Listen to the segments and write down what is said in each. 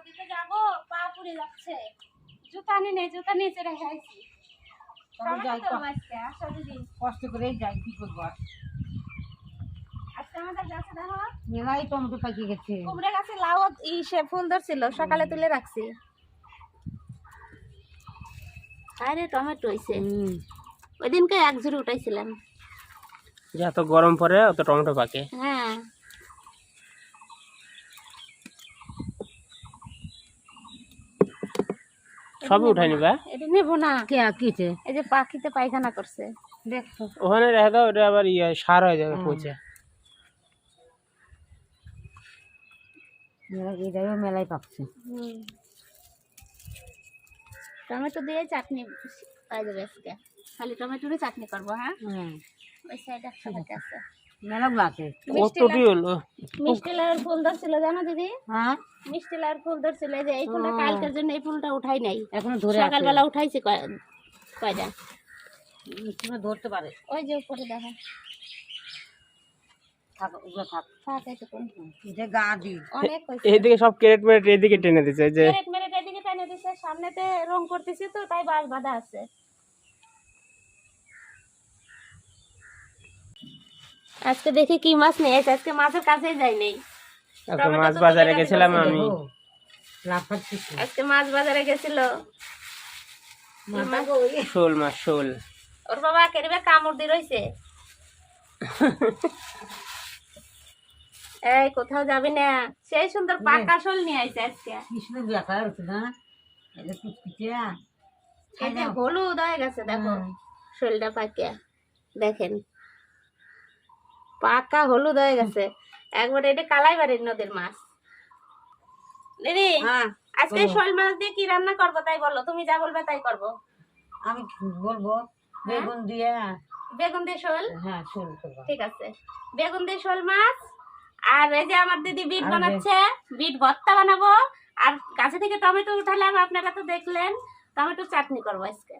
নদীতে যাবো, পা পুড়ে যাচ্ছে। জুতা নেই, জুতা নিচে রেখে আইছি। কষ্ট করে যাই, কি করবো আর। আজকে আমাদের গাছে দেখো মেলাই টমেটো পাকিয়ে গেছে। কুমড়ে গাছে লাউ সে ফুল ধরছিল, সকালে তুলে রাখছি। আরে টমেটো হইছে, ওই দিনকে এক ঝুড়ি উঠাইছিলাম। যত গরম পড়ে অত টমেটো পাকে। হ্যাঁ, সবই উঠাই নিবা? এটা নেবো না। কে কিছে? এই যে পাখিতে পায়খানা করছে, দেখো ওখানে রেখে দাও, ওটা আবার সার হয়ে যাবে পচে। এটাও মেলাই পাকছে। টমেটো দিয়ে চাটনি পাই যাবে আজকে। খালি টমেটো দিয়ে চাটনি করবো। হ্যাঁ, ওই সাইডে একটা আছে, মেলাগুলো আছে। কতটি হলো? মিষ্টি লাউয়ের ফুল ধরছিল জানো দিদি? হ্যাঁ, মিষ্টি লাউয়ের ফুল ধরছিল, এই যে এই ফুলটা কালকের জন্য এই ফুলটা উঠাই নাই, এখনো ধরে সকালবেলা উঠাইছি কয়টা। ধরতে পারে। ওই যে উপরে দেখো, থাক ওগুলো থাক। থাক এতক্ষণ। এটা গা দি অনেক হয়েছে। এইদিকে সব ক্যারেট মেরেট এইদিকে টেনে দিচ্ছে যে। ক্যারেট মেরেট এদিকে টানিয়ে দিছে, সামনেতে রং করতেছি তো তাই বাঁশ বাঁধা আছে। আজকে দেখি কি মাছ নিয়ে এসে, আজকে মাছের কাছেই যাই নাই। আজকে মাছ বাজারে গেছিলাম আমি। আজকে মাছ বাজারে গেছিল, শোল মাছ, শোল। ওর বাবা কেরিবে কামড় দিয়ে রইছে। এই কোথাও যাবি না, সেই সুন্দর পাকা শোল নিয়ে আইছে আজকে। কৃষ্ণ ব্যাপার হচ্ছে না, এটা কুচকুচিয়া এই যে হলুদ হয়ে গেছে, দেখো শোলটা পাকিয়া, দেখেন পাকা হলুদ হয়ে গেছে একবারে। এটা কালাইবাড়ির নদীর মাছ। দিদি আজকে শোল মাছ দিয়ে কি রান্না করবো তাই বলো, তুমি যা বলবে তাই করবো। আমি বলবো বেগুন দিয়ে। বেগুন দিয়ে শোল? হ্যাঁ, শোল করবো। ঠিক আছে, বেগুন দিয়ে শোল মাছ। আর এই যে আমার দিদি বিট বানাচ্ছে, বিট ভর্তা বানাবো। আর গাছে থেকে টমেটো উঠালাম, আপনারা তো দেখলেন। টমেটো চাটনি করবো আজকে,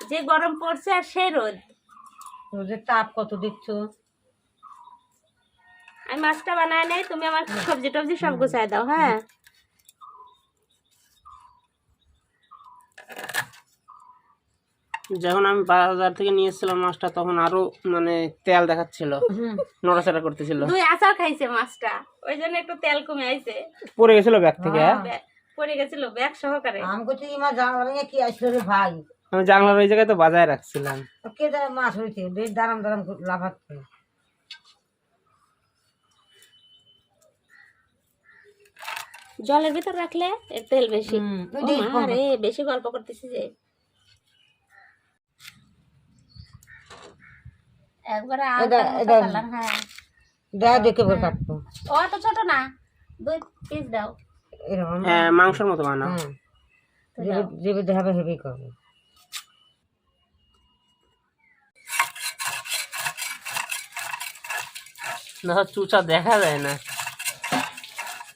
যে গরম পড়ছে আর সেই রোদ। রোদের তাপ কত দেখছো। আমি মাছটা বানায় নেই, তুমি আমার সবজি টবজি সব গুছাই দাও। হ্যাঁ, যখন আমি বাজার থেকে নিয়ে এসেছিলাম মাছটা, তখন আরো মানে তেল দেখাচ্ছিল, নড়াচড়া করতেছিল। দুই আচার খাইছে মাছটা, ওই জন্য একটু তেল কমে আইছে। পড়ে গেছিল ব্যাগ থেকে। পড়ে গেছিল ব্যাগ সহকারে। আমি করছি মাছ জানলা কি আসলো রে ভাই। আমি জানলার ওই জায়গায় তো বাজায় রাখছিলাম। কে জানে মাছ হয়েছে, বেশ দারাম দারাম লাফাচ্ছে। জলের ভিতর রাখলে এর তেল বেশি। আরে বেশি গল্প করতেছি যে, একবারে হ্যাঁ দেখে কাটবো। ও এত ছোট না, 2 পিস দাও। হ্যাঁ, মাংসের মতো বানাও। যেভাবে দেখাবে হেভি করবো। না, চুচা দেখা যায় না।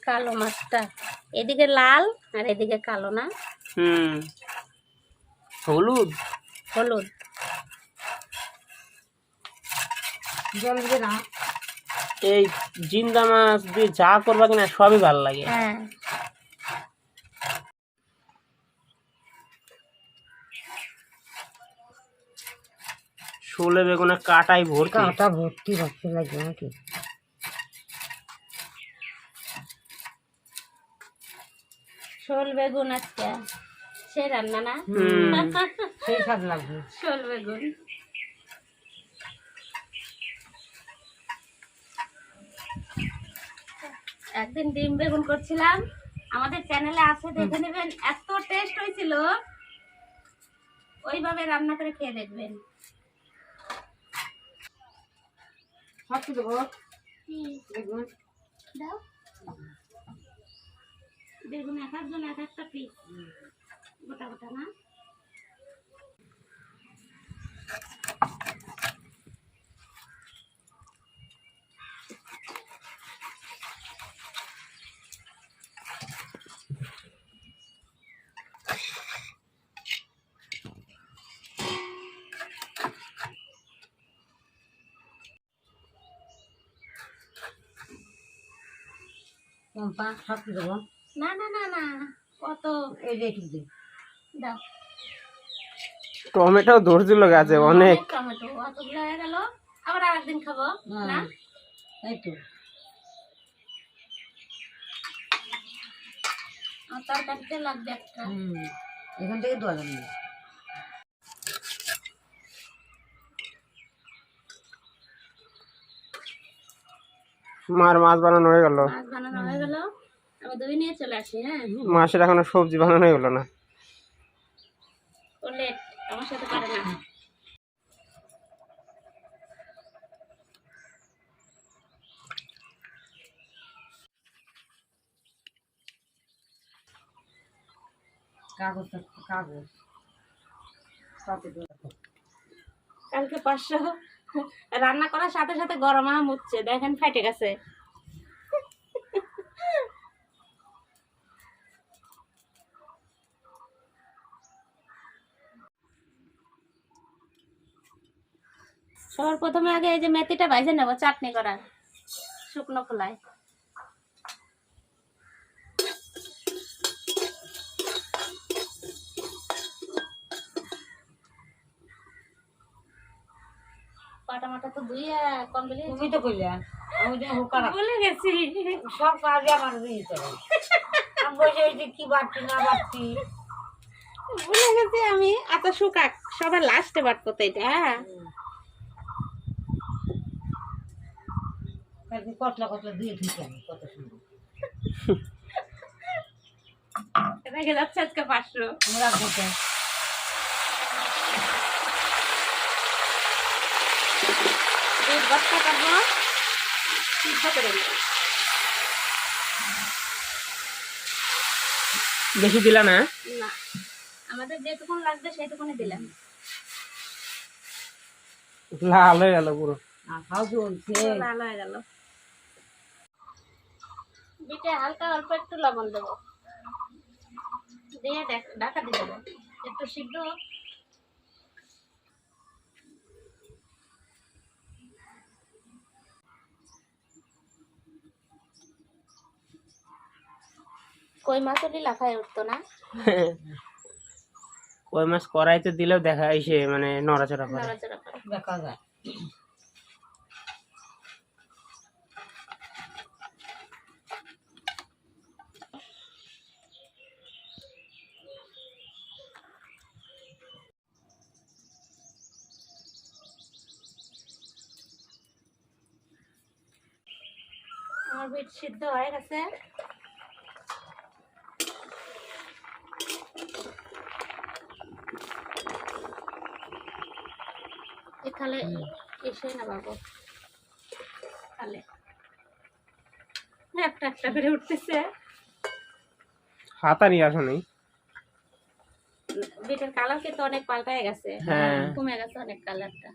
কালো মাছটা এদিকে লাল আর এদিকে কালো না? হলুদ হলুদ। জল দিবে না। এই জিন্দা মাছ দিয়ে যা করবা কিনা সবই ভালো লাগে। হ্যাঁ, শোলে বেগুনের কাটাই ভর্তি। কাঁটা ভর্তি ভর্তি লাগবে নাকি। শোল বেগুন আজকে সে রান্না না, সেই স্বাদ লাগবে। শোল বেগুন। একদিন ডিম বেগুন করছিলাম, আমাদের চ্যানেলে আছে, দেখে নেবেন। এত টেস্ট হয়েছিল, ওইভাবে রান্না করে খেয়ে দেখবেন। সবকি দেবো বেগুন দাও, বেগুন এক একজন এক একটা পিস, গোটা গোটা না। লঙ্কা সবকি দেবো। না না না না, কত এই যে একটু দে। দাও। টমেটো ধরছিল গাছে অনেক। টমেটো অতগুলো হয়ে গেল, আবার আরেকদিন খাবো না? এই তো আমার তরকারিতে লাগবে একটা। এখান থেকে দোয়া যাবে না। মার মাছ বানানো হয়ে গেল। মাছ বানানো হয়ে গেল, আমি দই নিয়ে চলে আসি। হ্যাঁ, মাছের এখনো সবজি বানানো হয়ে গেল না। ও লেট, আমার সাথে পারে না। কাগজ কাগজ সাথে দোয়া। কালকে 500 রান্না করার সাথে সাথে গরম আম উঠছে, দেখেন ফেটে গেছে। সবার প্রথমে আগে এই যে মেথিটা ভাইজে নেবো চাটনি করার, শুকনো খোলায়। পাটা মাটা তো ধুইয়া কমপ্লিট। তুমি তো কইলে আমি যে হুকারা ভুলে গেছি, সব কাজ আমার দিয়ে চলে। আমি বসে এই যে কি বাড়তি না বাড়তি ভুলে গেছি আমি। এত শুকাক, সবার লাস্টে বাটবো তো এটা। হ্যাঁ, কালকে কতলা কতলা দিয়ে দিচ্ছি আমি, কত সুন্দর। রেখে যাচ্ছে আজকে 500। আমরা কোথায় দুধ বস্তা কাটবো, সিদ্ধ করে নেবো। বেশি দিলা না? না, আমাদের যেটুকুন লাগবে সেইটুকুনি দিলাম। লাল হয়ে গেল পুরো। খাও চলছে। লাল হয়ে গেল। বিটে হালকা অল্প একটু লবণ দেবো, দিয়ে ঢাকা দিয়ে দেবো একটু সিদ্ধ হোক। কই মাছও লাফায় উঠতো না, কই মাছ কড়াইতে দিলেও দেখা এসে মানে নড়াচড়া করে। নড়াচড়া করে। দেখা যায়। আমার বিট সিদ্ধ হয়ে গেছে। এখানে এসে না বাবু, তাহলে একটা একটা করে উঠতেছে। হাতা নিয়ে আসো নেই। বিটের কালার কিন্তু অনেক পাল্টায় গেছে। হ্যাঁ। কমে গেছে অনেক কালারটা।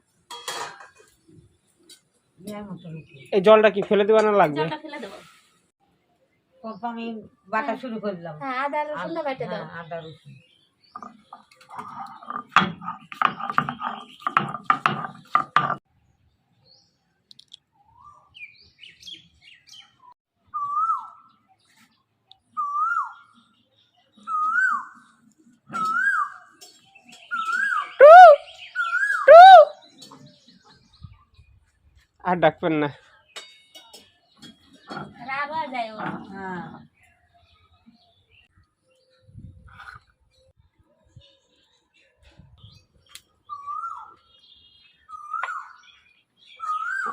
এই জলটা কি ফেলে দেওয়া না লাগবে? জলটা ফেলে দেবো। প্রথম আমি বাটা শুরু করলাম। হ্যাঁ, আদা রসুনটা বেটে দাও। হ্যাঁ, আদা রসুন আর ডাকবেন না। রাগ হয়ে যায় ওর। হ্যাঁ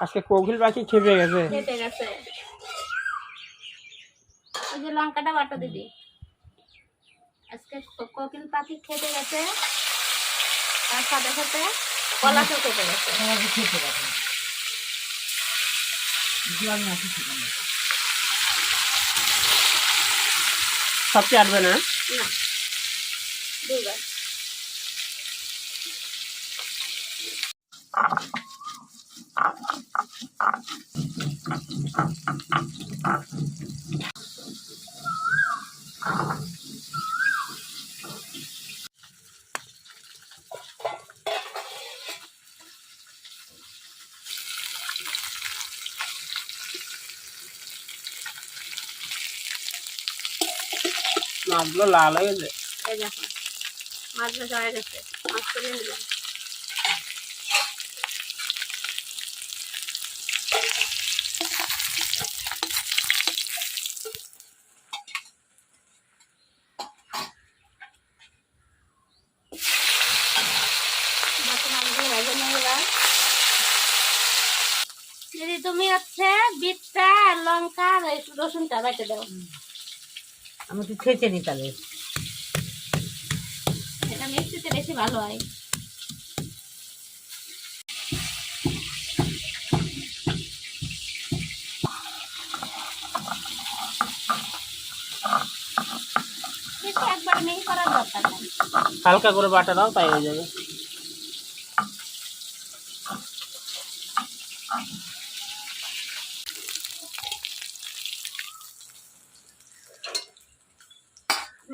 আজকে কোকিল পাখি খেপে গেছে। খেতে গেছে। ওই যে লঙ্কাটা বাটা দিবি। আজকে কোকিল পাখি খেতে গেছে, তার সাথে সাথে কলাটাও খেতে গেছে। সবাই খেতে পারে জল না কিছু না। সবচেয়ে আটবে না। না, দুইবার। মাছগুলো লাল হয়ে গেছে। এই দেখো মাছ ভাজা হয়ে গেছে, মাছ তুলে নিলাম। বাকি মাছগুলো ভেজে নেবো এবার। দিদি তুমি হচ্ছে বিটটা আর লঙ্কা আর এই রসুনটা বেটে দাও। আমি একটু ছেঁচে নিই তাহলে। এটা মিক্সিতে বেশি ভালো হয়। কিন্তু একবার মিহি করার দরকার নেই। হালকা করে বাটা দাও, তাই হয়ে যাবে।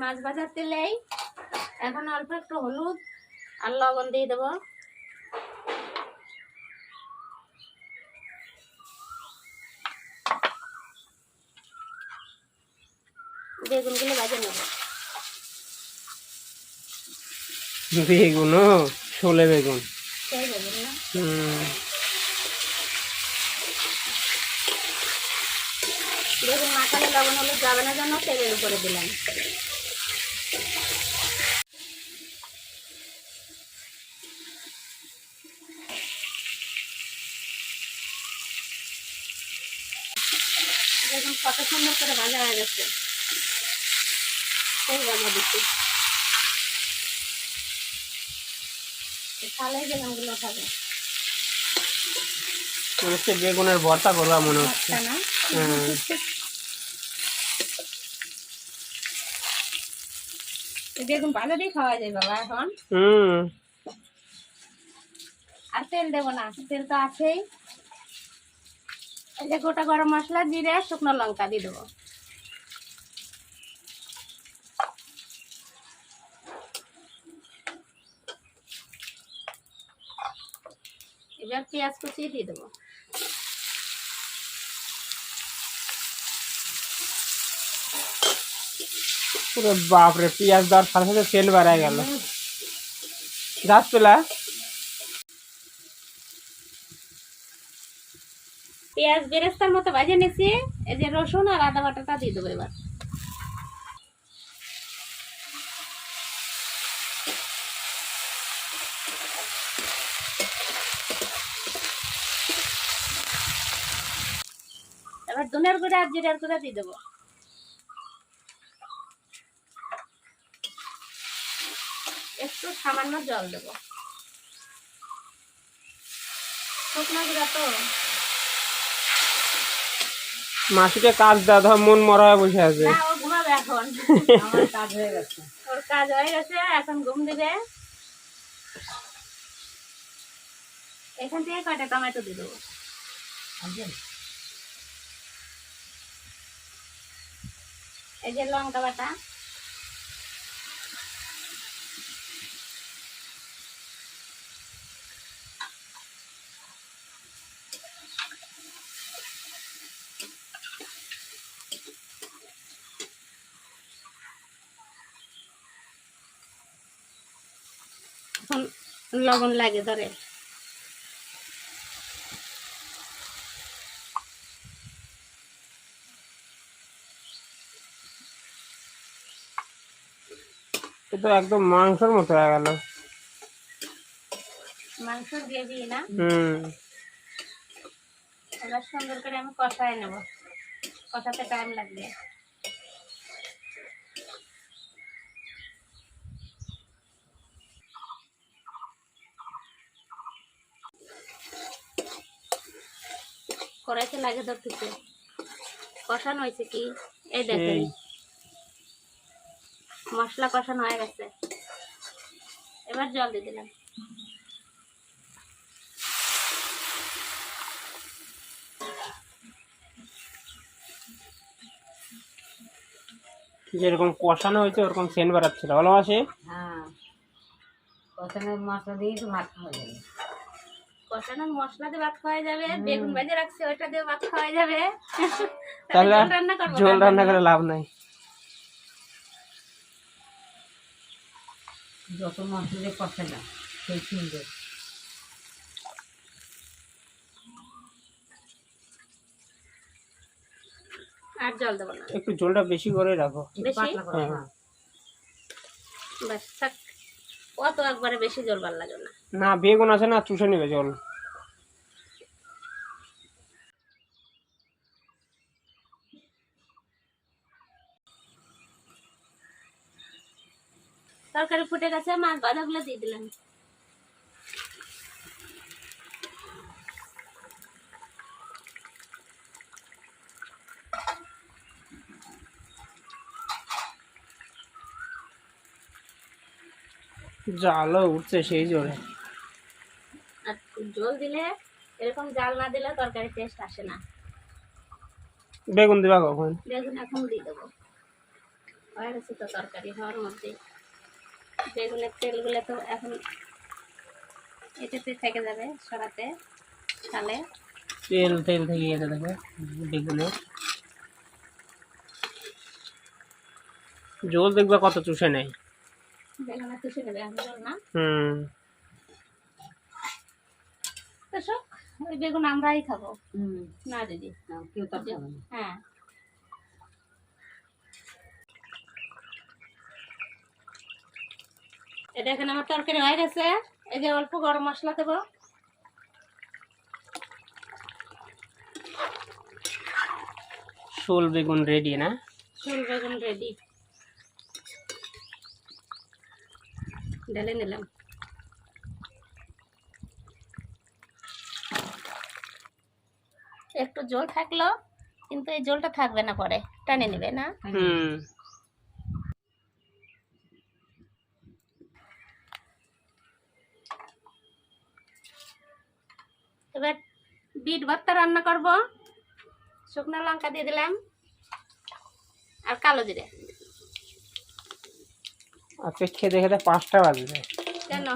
মাছ ভাজার তেলেই এখন অল্প একটু হলুদ আর লবণ দিয়ে দেবো। বেগুনগুলো ভাজে নেবো। বেগুন, শোলে বেগুন। সেই বেগুন না, বেগুন মাখালে লবণ হলুদ যাবে না জন্য তেলের উপরে দিলাম। দেখুন কত সুন্দর করে ভাজা হয়ে গেছে। সেই ভাজা দিচ্ছি, তাহলে বেগুনগুলো খাবে। মনে হচ্ছে বেগুনের ভর্তা করবা মনে হচ্ছে। না বেগুন ভাজা দিয়ে খাওয়া যায় বাবা এখন। আর তেল দেবো না, তেল তো আছেই। এই যে গোটা গরম মশলা, জিরে, শুকনো লঙ্কা দিয়ে দেবো। এবার পেঁয়াজ কুচি দিয়ে দেবো। বাপরে, পেঁয়াজ দেওয়ার সাথে সাথে তেল বেড়ায় গেল। গাছ পেলা পেঁয়াজ বেরেস্তার মতো ভাজে নিয়েছি। এই যে রসুন আর আদা বাটাটা দিয়ে দেবো এবার। এবার ধনের গুঁড়া আর জিরার গুঁড়া দিয়ে দেবো। একটু সামান্য জল দেবো। শুকনো গুঁড়া তো। মাসিকে কাজ দাও, ধর মন মরা হয়ে বসে আছে। না, ও ঘুমাবে এখন। আমার কাজ হয়ে গেছে। ওর কাজ হয়ে গেছে, এখন ঘুম দিবে। এখান থেকে কয়টা টমেটো দিয়ে দেবো। এই যে লঙ্কা বাটা, এখন লবণ লাগে ধরে। এটা একদম মাংসের মতো হয়ে গেল। মাংস গ্রেভি না, হুম, এবার সুন্দর করে আমি কষায় নেব। কষাতে টাইম লাগবে। কড়াইতে লাগে ধরতেছে। কষানো হয়েছে কি, এই দেখেন এই মশলা কষানো হয়ে গেছে। এবার জল দিয়ে দিলাম। যেরকম কষানো হয়েছে ওরকম সেন্ট বেড়াচ্ছিল, ভালো মাসি। হ্যাঁ, কষানোর মশলা দিয়ে তো ভাত খাওয়া যাবে। কষানোর মশলা দিয়ে ভাত খাওয়া যাবে, বেগুন ভেজে রাখছি ওইটা দিয়ে ভাত খাওয়া যাবে। তাহলে ঝোল রান্না করবো, ঝোল রান্না করে লাভ নাই। যত মশলা কষে না সেই সুন্দর। আর জল দেবো না, একটু ঝোলটা বেশি করে রাখো। বেশি পাতলা করে, হ্যাঁ। হ্যাঁ। ব্যাস থাক। অত একবারে বেশি জল ভালো লাগে না। না বেগুন আছে না, চুষে নেবে জল। তরকারি ফুটে গেছে, মাছ ভাজাগুলো দিয়ে দিলাম। জালও উঠছে সেই জোরে। আর জল দিলে, এরকম জাল না দিলে তরকারি টেস্ট আসে না। বেগুন দিবা কখন? বেগুন এখন দিয়ে দেবো, হয়ে গেছে তো তরকারি হওয়ার মধ্যে। বেগুনের তেলগুলো তো এখন এটাতে থেকে যাবে সরাতে, তাহলে তেল তেল থেকে যেতে দেখো বেগুনের জল দেখবা কত চুষে নেয়। বেগুনে তুষে নেবে, এখন জল না। তো সব ওই বেগুন আমরাই খাবো না দিদি? কেউ তো খাবে না। হ্যাঁ, এটা এখানে আমার তরকারি হয়ে গেছে। এই যে অল্প গরম মশলা দেবো। শোল বেগুন রেডি না? শোল বেগুন রেডি, ঢেলে নিলাম। একটু জল থাকলো, কিন্তু এই জলটা থাকবে না, পরে টানে নেবে না। এবার বিট ভর্তা রান্না করব। শুকনো লঙ্কা দিয়ে দিলাম আর কালো জিরে। আজকে খেতে খেতে 5টা বাজবে। কেন?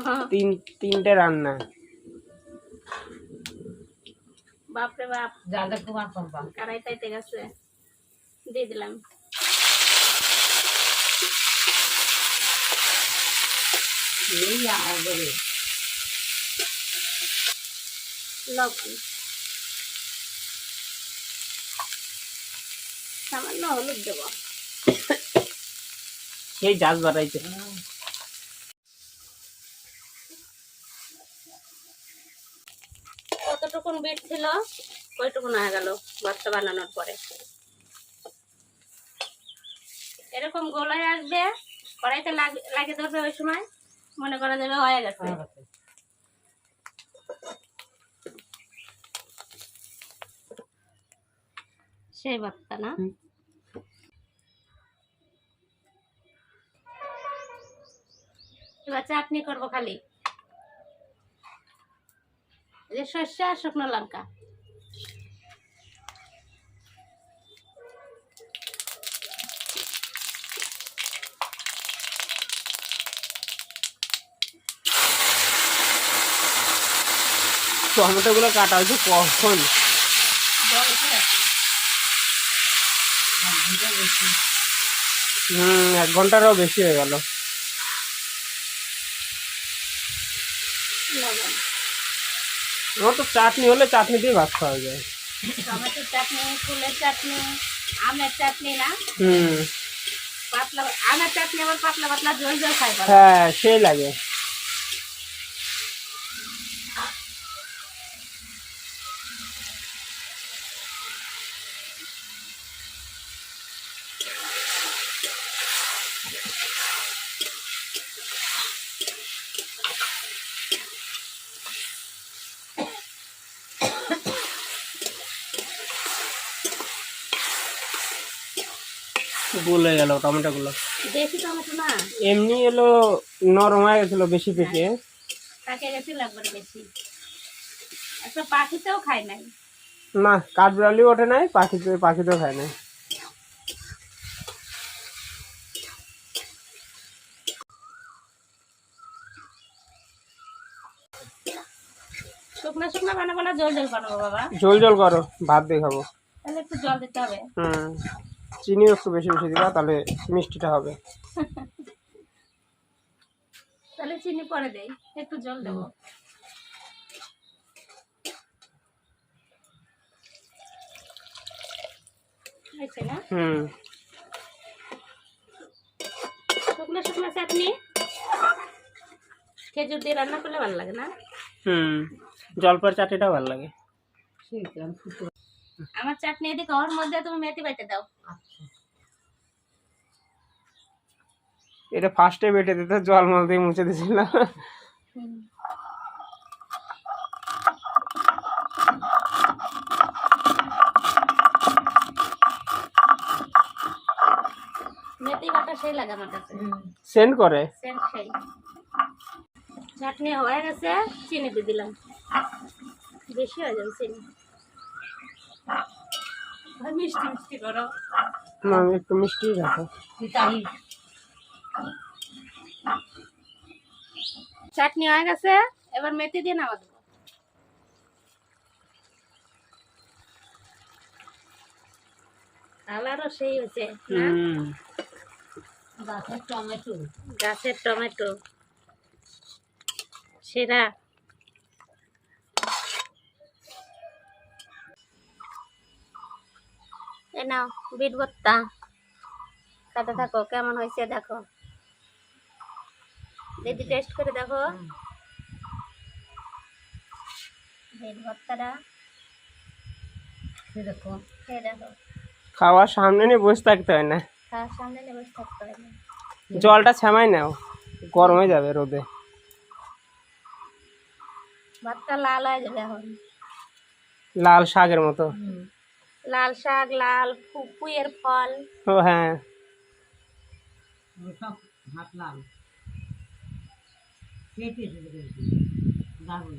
তিনটে রান্না। বাপরে বাপ, জালটা তোমার করবা। কড়াই তাইতে গেছে, দিয়ে দিলাম। এই আগরে লবণ, সামান্য হলুদ দেবো। সেই জাজ বাড়াইছে। কতটুকুন বিট ছিল ওইটুকুন হয়ে গেল ভর্তা বানানোর পরে। এরকম গোলায় আসবে, কড়াইতে লাগিয়ে ধরবে, ওই সময় মনে করা যাবে হয়ে গেছে। সেই ভর্তা না? এবার চাটনি করবো খালি, এই যে সর্ষে আর শুকনো লঙ্কা। টমেটো গুলো কাটা হয়েছে কখন? জল উঠে গেছে। 1 ঘন্টারও বেশি হয়ে গেল। লবণ, আমার তো চাটনি হলে চাটনি দিয়ে ভাত খাওয়া যায়। টমেটোর চাটনি, ফুলের চাটনি, আমের চাটনি না? পাতলা আমের চাটনি আবার পাতলা পাতলা ঝোল ঝোল খাই পারে। হ্যাঁ সেই লাগে। গলে গেল টমেটো গুলো। দেশি টমেটো না, এমনি এলো নরম হয়ে গেছিল বেশি পেকে। পাকে গেছে একবারে বেশি। একটা পাখিতেও খায় নাই। না কাঠবিড়ালি ওঠে নাই, পাখিতেও খায় নাই। শুকনা শুকনা বানাবো না জল জল বানাবো বাবা? ঝোল ঝোল করো, ভাত দিয়ে খাবো। তাহলে একটু জল দিতে হবে। চিনিও একটু বেশি বেশি দিবা, তাহলে মিষ্টিটা হবে। তাহলে চিনি পরে দেই, একটু জল দেবো। হয়েছে না? শুকনো শুকনো চাটনি খেজুর দিয়ে রান্না করলে ভালো লাগে না? জলপাইয়ের চাটনিটাও ভালো লাগে। আমার চাটনি এদিকে ওর মধ্যে তুমি মেথি বাইটে দাও। এটা ফার্স্টে বেটে দিতে জল মল দিয়ে মুছে দিয়েছিল। মেথি বাটা সেই লাগে আমার কাছে, সেন্ড করে। সেন্ট সেই। চাটনি হয়ে গেছে, চিনি দিয়ে দিলাম, বেশি হয়ে যাবে চিনি। মিষ্টি মিষ্টি করো না, একটু মিষ্টি রাখো। চাটনি হয়ে গেছে, এবার মেথি দিয়ে নামা দেবো। কালারও সেই হয়েছে না? গাছের টমেটো, গাছের টমেটো সেরা। এ নাও বিট ভর্তা, খেতে থাকো, কেমন হয়েছে দেখো। দিদি টেস্ট করে দেখো বিট ভর্তাটা, দেখো খেয়ে দেখো। খাওয়ার সামনে নিয়ে বসে থাকতে হয় না, খাওয়ার সামনে নিয়ে বসে থাকতে হয় না। জলটা ছামাই নাও, গরম হয়ে যাবে রোদে। ভাতটা লাল হয়ে যাবে এখন, লাল শাকের মতো। লাল শাক, লাল পুঁইয়ের ফল। ও হ্যাঁ, সব হাত লাল, দারুণ।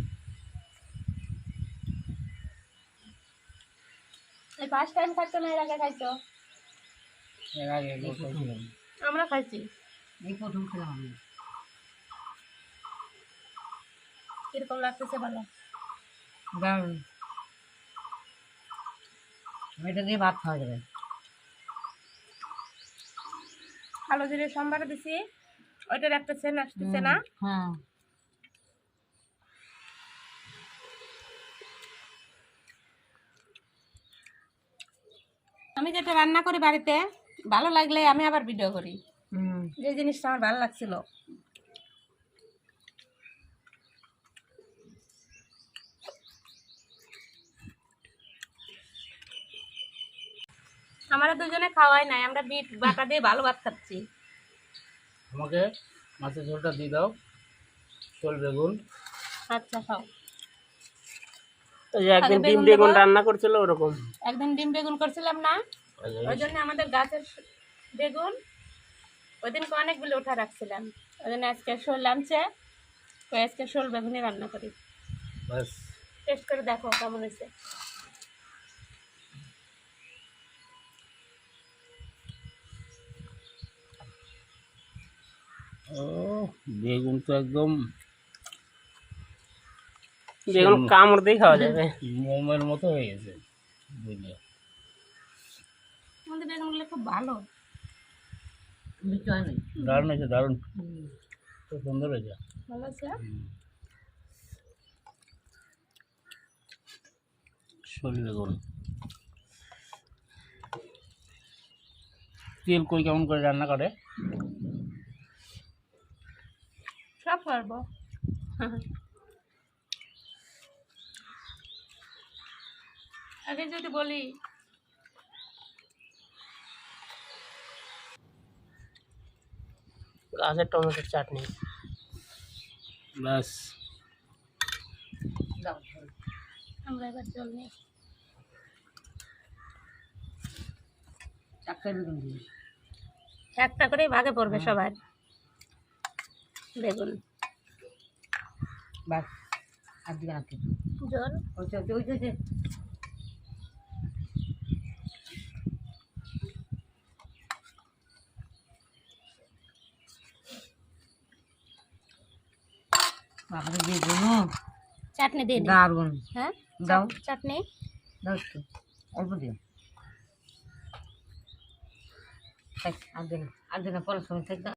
এই ফার্স্ট টাইম খাচ্ছ না এর আগে খাইছো? এর আগে খাইছিলাম। আমরা খাইছি। এই প্রথম খেলাম আমি। কিরকম লাগতেছে বলো? দারুণ, এটা দিয়ে ভাত খাওয়া যাবে। কালো জিরে সম্বার দিছি, ওইটার একটা সেন আসতেছে না? হ্যাঁ, আমি যেটা রান্না করি বাড়িতে, ভালো লাগলে আমি আবার ভিডিও করি। যে জিনিসটা আমার ভালো লাগছিল, আমরা দুজনে খাওয়াই নাই, আমরা বিট বাটা দিয়ে ভালো ভাত খাচ্ছি। আমাকে মাছের ঝোলটা দিয়ে দাও, শোল বেগুন। আচ্ছা খাও। এই যে একদিন ডিম বেগুন রান্না করছিল ওরকম। একদিন ডিম বেগুন করছিলাম না, ওই জন্য আমাদের গাছের বেগুন ওই দিনকে অনেকগুলো উঠা রাখছিলাম, ওই জন্য আজকে শোল আনছে, তো আজকে শোল বেগুনই রান্না করি। বাস, টেস্ট করে দেখো কেমন হয়েছে। ও বেগুন তো একদম, বেগুন কামড় দিয়ে খাওয়া যাবে, মোমের মতো হয়ে গেছে। বুঝলে আমাদের বেগুনগুলো খুব ভালো, দারুণ হয়েছে, দারুণ, খুব সুন্দর হয়েছে। ভালো আছে। শোল বেগুন তেল কই কেমন করে রান্না করে? সব পারবো। আগে যদি বলি গাছের টমেটোর চাটনি, ব্যাস। আমরা এবার জল নিই। একটা করেই ভাগে পড়বে সবার বেগুন। বাস আর দিকে রাখি জল ওই বাবারে বেগুন চাটনি দিয়ে দিই। দারুণ। হ্যাঁ দাও, চাটনি দাও একটু অল্প দিও। আর দিন পরে সময় থাকবে।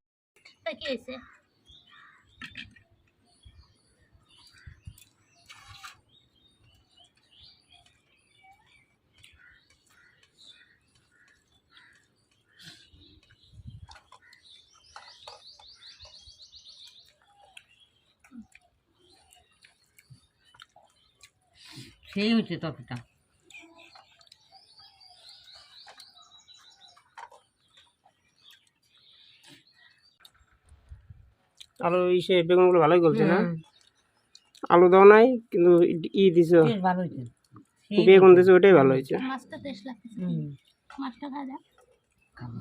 কি হয়েছে? সেই হচ্ছে তরকারিটা। আলু ইসে বেগুনগুলো ভালোই গলছে না? হুম, আলু দাও নাই কিন্তু দিছো, বেশ ভালো হয়েছে। সেই বেগুন দিছো, ওইটাই ভালো হয়েছে। মাছটা টেস্ট লাগছে, হুম, মাছটা ভাজা। খাবো।